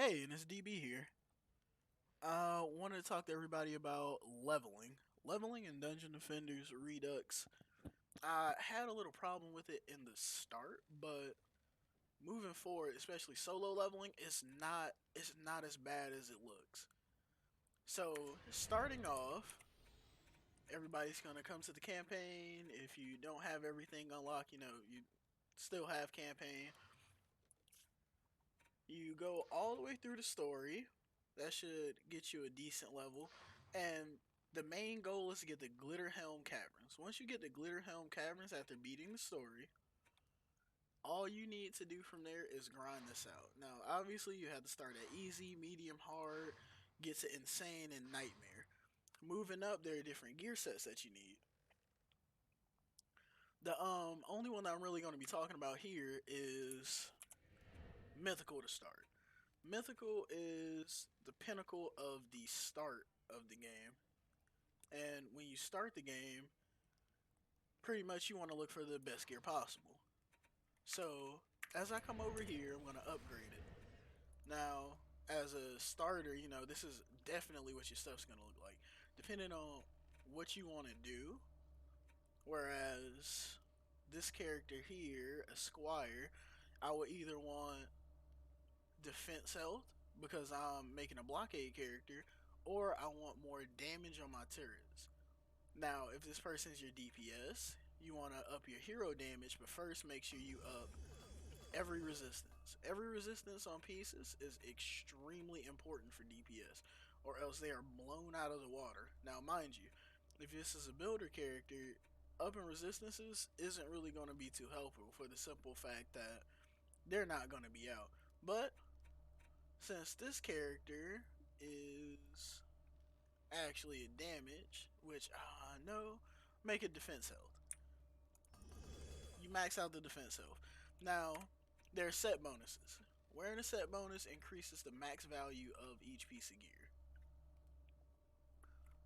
Hey, and it's DB here. Wanted to talk to everybody about leveling. Leveling in Dungeon Defenders Redux. I had a little problem with it in the start, but moving forward, especially solo leveling, it's not as bad as it looks. So, starting off, everybody's gonna come to the campaign. If you don't have everything unlocked, you still have campaign. You go all the way through the story. That should get you a decent level. And the main goal is to get the Glitter Helm Caverns. Once you get the Glitter Helm Caverns after beating the story, all you need to do from there is grind this out. Now, obviously, you have to start at easy, medium, hard, get to insane, and nightmare. Moving up, there are different gear sets that you need. The only one that I'm really going to be talking about here is Mythical to start. Mythical is the pinnacle of the start of the game. And when you start the game, pretty much you want to look for the best gear possible. So, as I come over here, I'm going to upgrade it. Now, as a starter, this is definitely what your stuff's going to look like. Depending on what you want to do. Whereas, this character here, a squire, I would either want defense health because I'm making a blockade character, or I want more damage on my turrets. Now, if this person's your DPS, you want to up your hero damage, but first make sure you up every resistance. Every resistance on pieces is extremely important for DPS, or else they are blown out of the water. Now, mind you, if this is a builder character, upping resistances isn't really going to be too helpful for the simple fact that they're not going to be out. But since this character is actually a damage, which no, make it defense health. You max out the defense health. Now, there are set bonuses. Wearing a set bonus increases the max value of each piece of gear.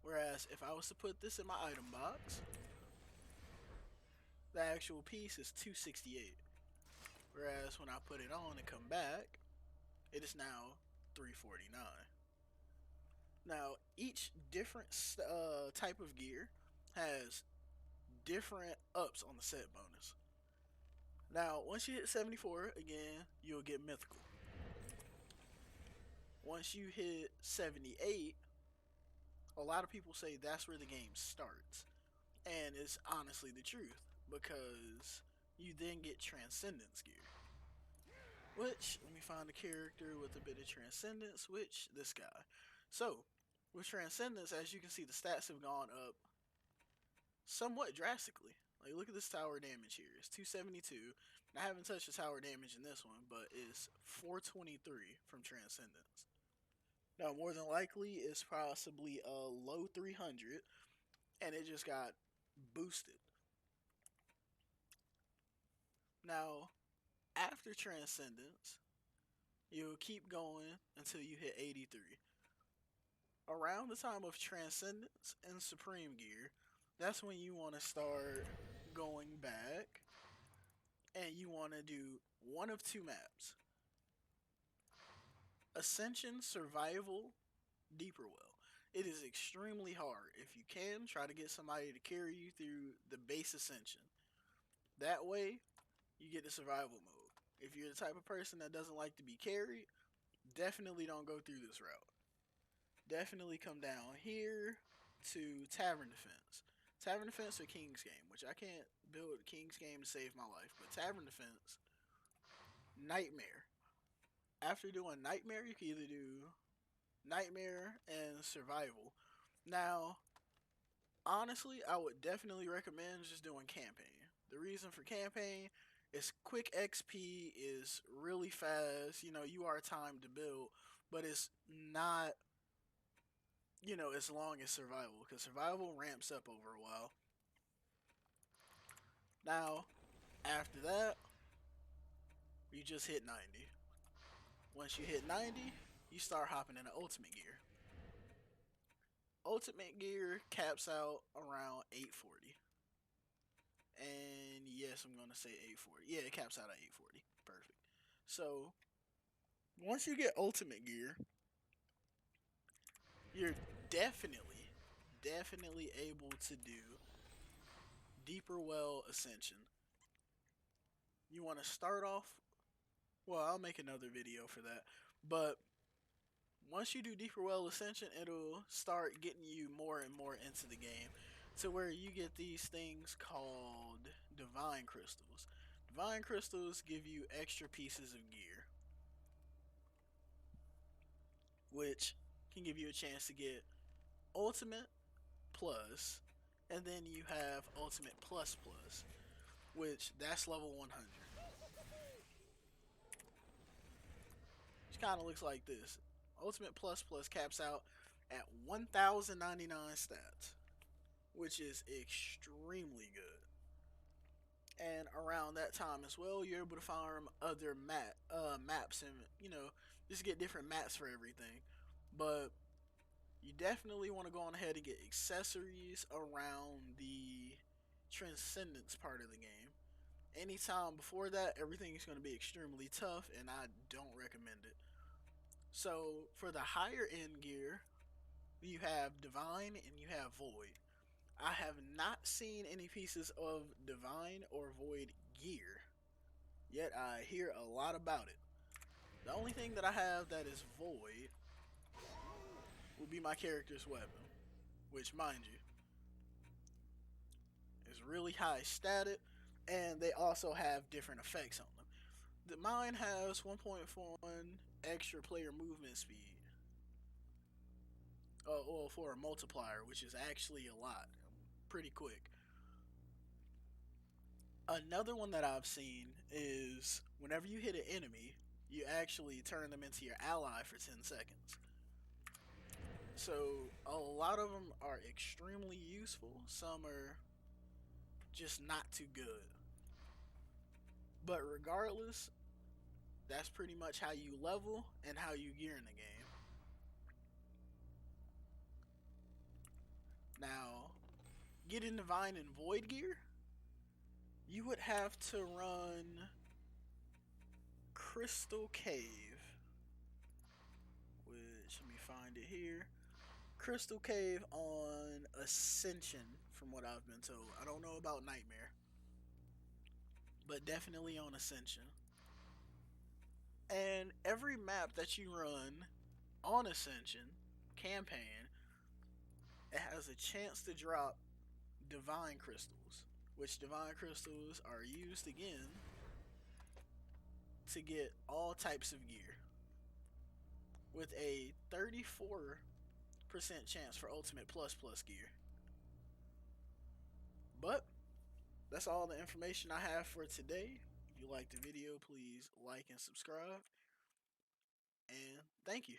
Whereas if I was to put this in my item box, the actual piece is 268. Whereas when I put it on and come back, it is now 349. Now, each different type of gear has different ups on the set bonus. Now, once you hit 74, again, you'll get Mythical. Once you hit 78, a lot of people say that's where the game starts. And it's honestly the truth, because you then get Transcendence Gear. Which, let me find a character with a bit of Transcendence, which, this guy. So, with Transcendence, as you can see, the stats have gone up somewhat drastically. Like, look at this tower damage here. It's 272. I haven't touched the tower damage in this one, but it's 423 from Transcendence. Now, more than likely, it's possibly a low 300, and it just got boosted. Now, after Transcendence, you'll keep going until you hit 83. Around the time of Transcendence and Supreme Gear, that's when you want to start going back and you want to do one of two maps: Ascension, Survival, Deeper Well. It is extremely hard. If you can, try to get somebody to carry you through the base Ascension. That way, you get the survival mode. If you're the type of person that doesn't like to be carried, definitely don't go through this route. Definitely come down here to Tavern Defense. Tavern Defense or King's Game, which I can't build King's Game to save my life, but Tavern Defense, Nightmare. After doing Nightmare, you can either do Nightmare and Survival. Now, honestly, I would definitely recommend just doing Campaign. The reason for Campaign is quick XP, is really fast. You are timed to build, but it's not as long as Survival, because Survival ramps up over a while. Now, after that, you just hit 90. Once you hit 90, you start hopping into Ultimate Gear. Ultimate Gear caps out around 840. And yes, I'm going to say 840. Yeah, it caps out at 840. Perfect. So, Once you get Ultimate Gear, you're definitely able to do Deeper Well Ascension. You want to start off, well, I'll make another video for that, but once you do Deeper Well Ascension, it'll start getting you more and more into the game to where you get these things called Divine Crystals. Divine Crystals give you extra pieces of gear, which can give you a chance to get Ultimate Plus, and then you have Ultimate Plus Plus, which that's level 100. Which kind of looks like this. Ultimate Plus Plus caps out at 1,099 stats, which is extremely good. And around that time as well, you're able to farm other maps and just get different maps for everything. But you definitely want to go on ahead and get accessories around the Transcendence part of the game. Anytime before that, everything is going to be extremely tough, and I don't recommend it. So for the higher end gear, you have Divine and you have Void. I have not seen any pieces of Divine or Void gear, yet I hear a lot about it. The only thing that I have that is Void would be my character's weapon, which, mind you, is really high stated, and they also have different effects on them. Mine has 1.1 extra player movement speed, well, for a multiplier, which is actually a lot, pretty quick. Another one that I've seen is whenever you hit an enemy, you actually turn them into your ally for 10 seconds. So a lot of them are extremely useful. Some are just not too good. But regardless, that's pretty much how you level and how you gear in the game. Now, getting Divine and Void gear, you would have to run Crystal Cave, which, let me find it here. Crystal Cave on Ascension, from what I've been told. I don't know about Nightmare, but definitely on Ascension. And every map that you run on Ascension campaign, it has a chance to drop Divine Crystals, which Divine Crystals are used again to get all types of gear, with a 34% chance for Ultimate Plus Plus gear. But that's all the information I have for today. If you liked the video, please like and subscribe. And thank you.